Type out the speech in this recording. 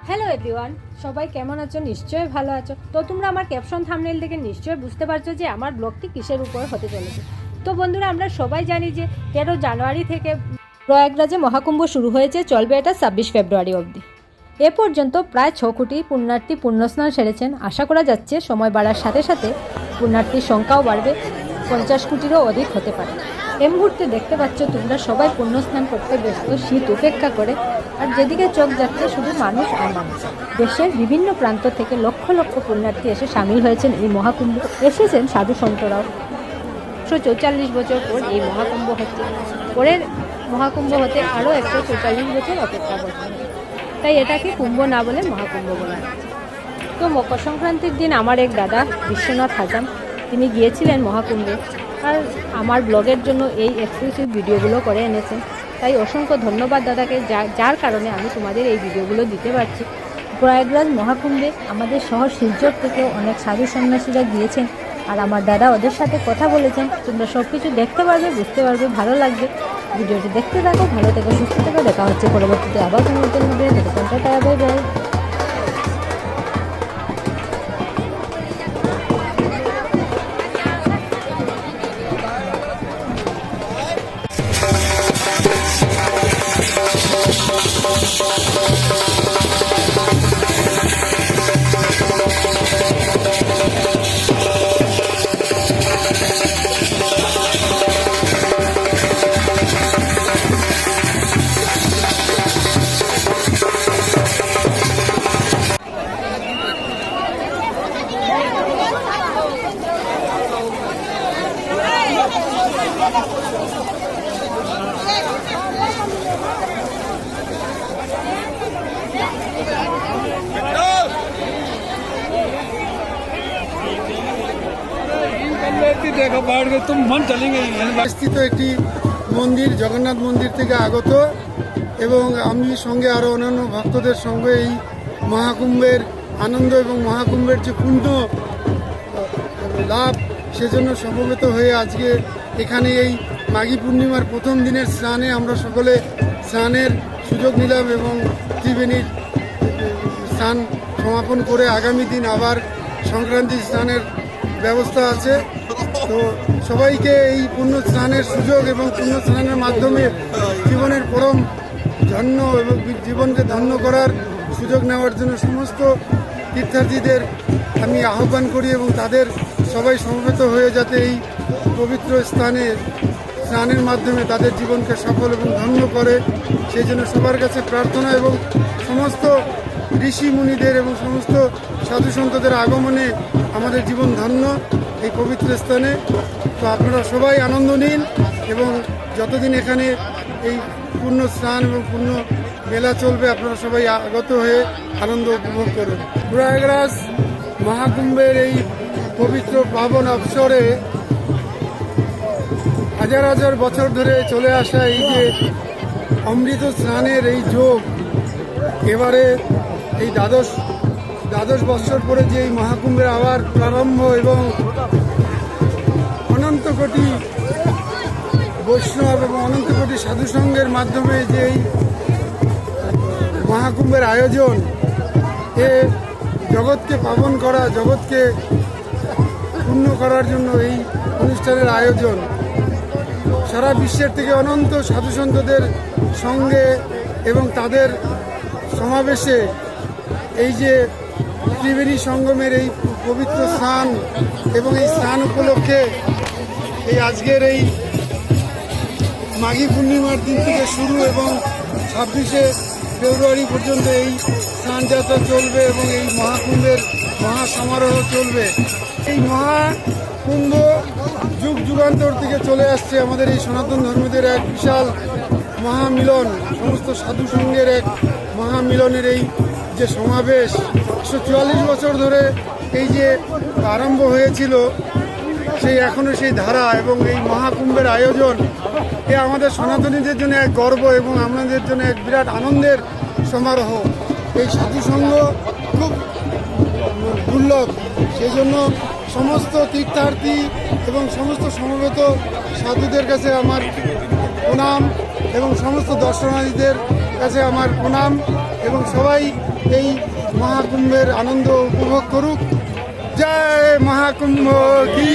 Hello everyone, সবাই কেমন আছো? নিশ্চয়ই ভালো আছো। তো তোমরা আমার ক্যাপশন থাম্বনেল থেকে নিশ্চয়ই বুঝতে পারছো যে আমার ব্লগটি কিসের উপর হতে চলেছে। তো বন্ধুরা, আমরা সবাই জানি যে 13 জানুয়ারি থেকে প্রয়াগরাজে মহাকুম্ভ শুরু হয়েছে, চলবে এটা 26 ফেব্রুয়ারি অবধি। এ পর্যন্ত প্রায় 6 কোটি পুণ্যার্থী পুণ্যস্নান সেরেছেন। আশা করা যাচ্ছে সময় বাড়ার সাথে সাথে পুণ্যার্থীর সংখ্যাও বাড়বে, 50 কোটিরও অধিক হতে পারে। এই মুহূর্তে দেখতে পাচ্ছ তোমরা সবাই পুণ্যস্নান করতে ব্যস্ত, শীত উপেক্ষা করে। আর যেদিকে চোখ যাচ্ছে শুধু মানুষ আর মানুষ। দেশের বিভিন্ন প্রান্ত থেকে লক্ষ লক্ষ পুণ্যার্থী এসে সামিল হয়েছেন এই মহাকুম্ভ। এসেছেন সাধু সন্তরাও। 144 বছর পর এই মহাকুম্ভ হচ্ছে। পরের মহাকুম্ভ হতে আরও 144 বছর অপেক্ষা করতে হবে। তাই এটাকে কুম্ভ না বলে মহাকুম্ভ বলা হচ্ছে। তো মকর সংক্রান্তির দিন আমার এক দাদা বিশ্বনাথ হাজাম, তিনি গিয়েছিলেন মহাকুম্ভে, আর আমার ব্লগের জন্য এই এক্সক্লুসিভ ভিডিওগুলো করে এনেছেন। তাই অসংখ্য ধন্যবাদ দাদাকে, যার কারণে আমি তোমাদের এই ভিডিওগুলো দিতে পারছি। প্রয়াগরাজ মহাকুম্ভে আমাদের শহর শিলচর থেকে অনেক সাধু সন্ন্যাসীরা গিয়েছেন, আর আমার দাদা ওদের সাথে কথা বলেছেন। তোমরা সব কিছু দেখতে পারবে, বুঝতে পারবে, ভালো লাগবে। ভিডিওটি দেখতে থাকো, ভালো থেকো, সুস্থ থেকো। দেখা হচ্ছে পরবর্তীতে আবার কোনো নতুন ভিডিও। Bye bye. देखो बैठ गए तुम मन चलेंगे স্থিত একটি মন্দির, জগন্নাথ মন্দির থেকে আগত, এবং আমি সঙ্গে আরও অন্যান্য ভক্তদের সঙ্গে এই মহাকুম্ভের আনন্দ এবং মহাকুম্ভের যে পূর্ণ লাভ, সেজন্য সমবেত হয়ে আজকে এখানে এই মাঘী পূর্ণিমার প্রথম দিনের স্নানে আমরা সকলে স্নানের সুযোগ নিলাম এবং ত্রিবেণীর স্নান সমাপন করে আগামী দিন আবার সংক্রান্তি স্নানের ব্যবস্থা আছে। তো সবাইকে এই পুণ্য স্নানের সুযোগ এবং পুণ্য স্নানের মাধ্যমে জীবনের পরম ধন্য এবং জীবনকে ধন্য করার সুযোগ নেওয়ার জন্য সমস্ত তীর্থার্থীদের আমি আহ্বান করি, এবং তাদের সবাই সমবেত হয়ে যাতে এই পবিত্র স্থানে স্নানের মাধ্যমে তাদের জীবনকে সফল এবং ধন্য করে, সেই জন্য সবার কাছে প্রার্থনা। এবং সমস্ত ঋষি মুনিদের এবং সমস্ত সাধু সন্তদের আগমনে আমাদের জীবন ধন্য এই পবিত্র স্থানে। তো আপনারা সবাই আনন্দ নিন, এবং যতদিন এখানে এই পূর্ণ স্নান এবং পূর্ণ মেলা চলবে আপনারা সবাই আগত হয়ে আনন্দ উপভোগ করুন। প্রয়াগরাজ মহাকুম্ভের এই পবিত্র পাবন অবসরে হাজার হাজার বছর ধরে চলে আসা এই যে অমৃত স্নানের এই যোগ, এবারে এই দ্বাদশ বৎসর পরে যে এই মহাকুম্ভের আবার প্রারম্ভ, এবং অনন্ত কোটি বৈষ্ণব এবং অনন্ত কোটি সাধুসঙ্গের মাধ্যমে যে এই মহাকুম্ভের আয়োজন, এ জগৎকে পাবন করা, জগৎকে পূর্ণ করার জন্য এই অনুষ্ঠানের আয়োজন। সারা বিশ্বের থেকে অনন্ত সাধুসন্তদের সঙ্গে এবং তাদের সমাবেশে এই যে ত্রিবেণী সঙ্গমের এই পবিত্র স্নান, এবং এই স্নান উপলক্ষে এই আজকের এই মাঘী পূর্ণিমার দিন থেকে শুরু এবং 26শে ফেব্রুয়ারি পর্যন্ত এই স্নানযাত্রা চলবে, এবং এই মহাকুম্ভের মহাসমারোহ চলবে। এই মহাকুম্ভ যুগ যুগান্তর থেকে চলে আসছে আমাদের এই সনাতন ধর্মীদের এক বিশাল মহামিলন, সমস্ত সাধু সঙ্গের এক মহামিলনের এই যে সমাবেশ 144 বছর ধরে এই যে আরম্ভ হয়েছিল, সেই এখনও সেই ধারা এবং এই মহাকুম্ভের আয়োজন, এ আমাদের সনাতনীদের জন্য এক গর্ব এবং আমাদের জন্য এক বিরাট আনন্দের সমারোহ। এই সাধুসঙ্গ খুব দুর্লভ, সেই জন্য সমস্ত তীর্থার্থী এবং সমস্ত সমবেত সাধুদের কাছে আমার প্রণাম এবং সমস্ত দর্শনার্থীদের কাছে আমার প্রণাম এবং সবাই এই মহাকুম্ভের আনন্দ উপভোগ করুক। জয় মহাকুম্ভ কি।